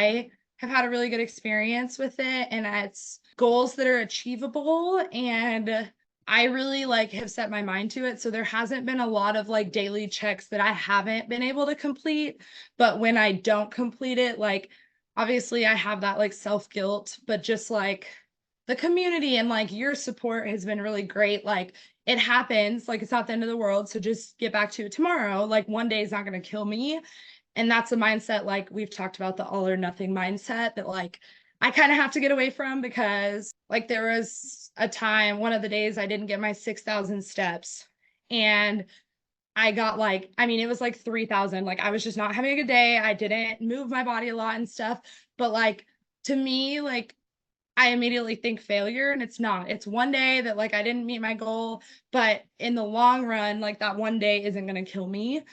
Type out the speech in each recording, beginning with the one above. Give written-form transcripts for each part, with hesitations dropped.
I have had a really good experience with it, and it's goals that are achievable, and I really like have set my mind to it. So there hasn't been a lot of like daily checks that I haven't been able to complete. But when I don't complete it, like obviously I have that like self-guilt, but just like the community and like your support has been really great. Like it happens, like it's not the end of the world. So just get back to it tomorrow. Like one day is not going to kill me. And that's a mindset, like we've talked about, the all or nothing mindset that like I kind of have to get away from, because like there was a time, one of the days I didn't get my 6,000 steps, and I got like, I mean, it was like 3,000. Like I was just not having a good day. I didn't move my body a lot and stuff. But like to me, like I immediately think failure, and it's not. It's one day that like I didn't meet my goal, but in the long run, like that one day isn't going to kill me.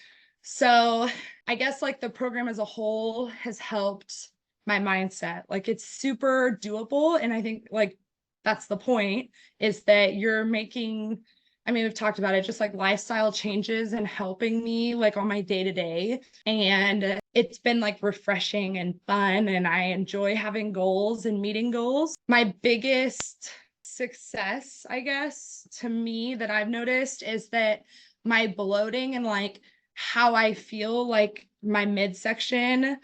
So I guess like the program as a whole has helped my mindset. Like it's super doable. And I think like that's the point, is that you're making, I mean, we've talked about it, just like lifestyle changes and helping me like on my day to day. And it's been like refreshing and fun. And I enjoy having goals and meeting goals. My biggest success, I guess, to me that I've noticed is that my bloating and like how I feel, like my midsection,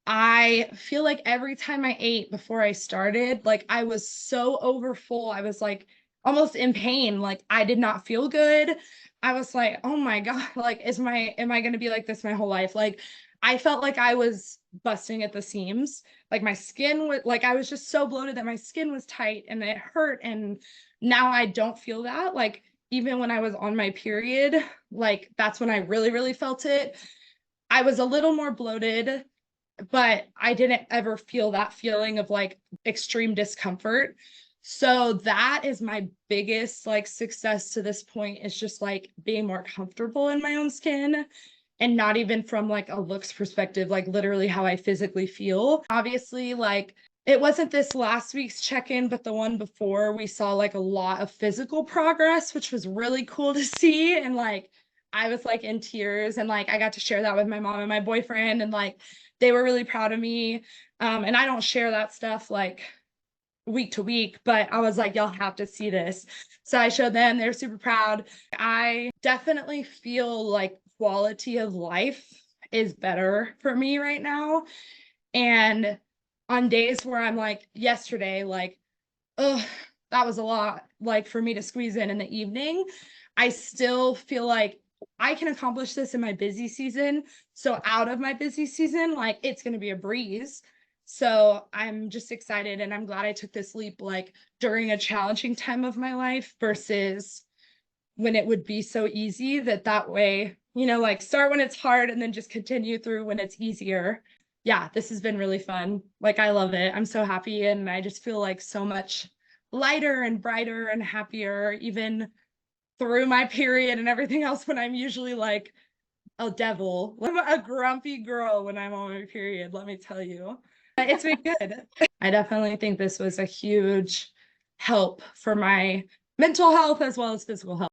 I feel like every time I ate before I started, like I was so over full. I was like almost in pain. Like I did not feel good. I was like, oh my God, like am I going to be like this my whole life? Like I felt like I was busting at the seams. Like my skin was like, I was just so bloated that my skin was tight and it hurt. And now I don't feel that. Like even when I was on my period, like that's when I really, really felt it. I was a little more bloated, but I didn't ever feel that feeling of like extreme discomfort. So that is my biggest like success to this point, is just like being more comfortable in my own skin, and not even from like a looks perspective, like literally how I physically feel. Obviously, like it wasn't this last week's check-in, but the one before, we saw like a lot of physical progress, which was really cool to see. And like I was like in tears, and like I got to share that with my mom and my boyfriend, and like they were really proud of me. And I don't share that stuff like week to week, but I was like, y'all have to see this. So I showed them, they're super proud. I definitely feel like quality of life is better for me right now. And on days where I'm like yesterday, like, oh, that was a lot, like for me to squeeze in the evening, I still feel like I can accomplish this in my busy season. So out of my busy season, like it's going to be a breeze. So I'm just excited, and I'm glad I took this leap like during a challenging time of my life versus when it would be so easy. That way, you know, like start when it's hard and then just continue through when it's easier. Yeah, this has been really fun. Like I love it. I'm so happy, and I just feel like so much lighter and brighter and happier, even through my period and everything else, when I'm usually like a devil. I'm a grumpy girl when I'm on my period, let me tell you. It's been good. I definitely think this was a huge help for my mental health as well as physical health.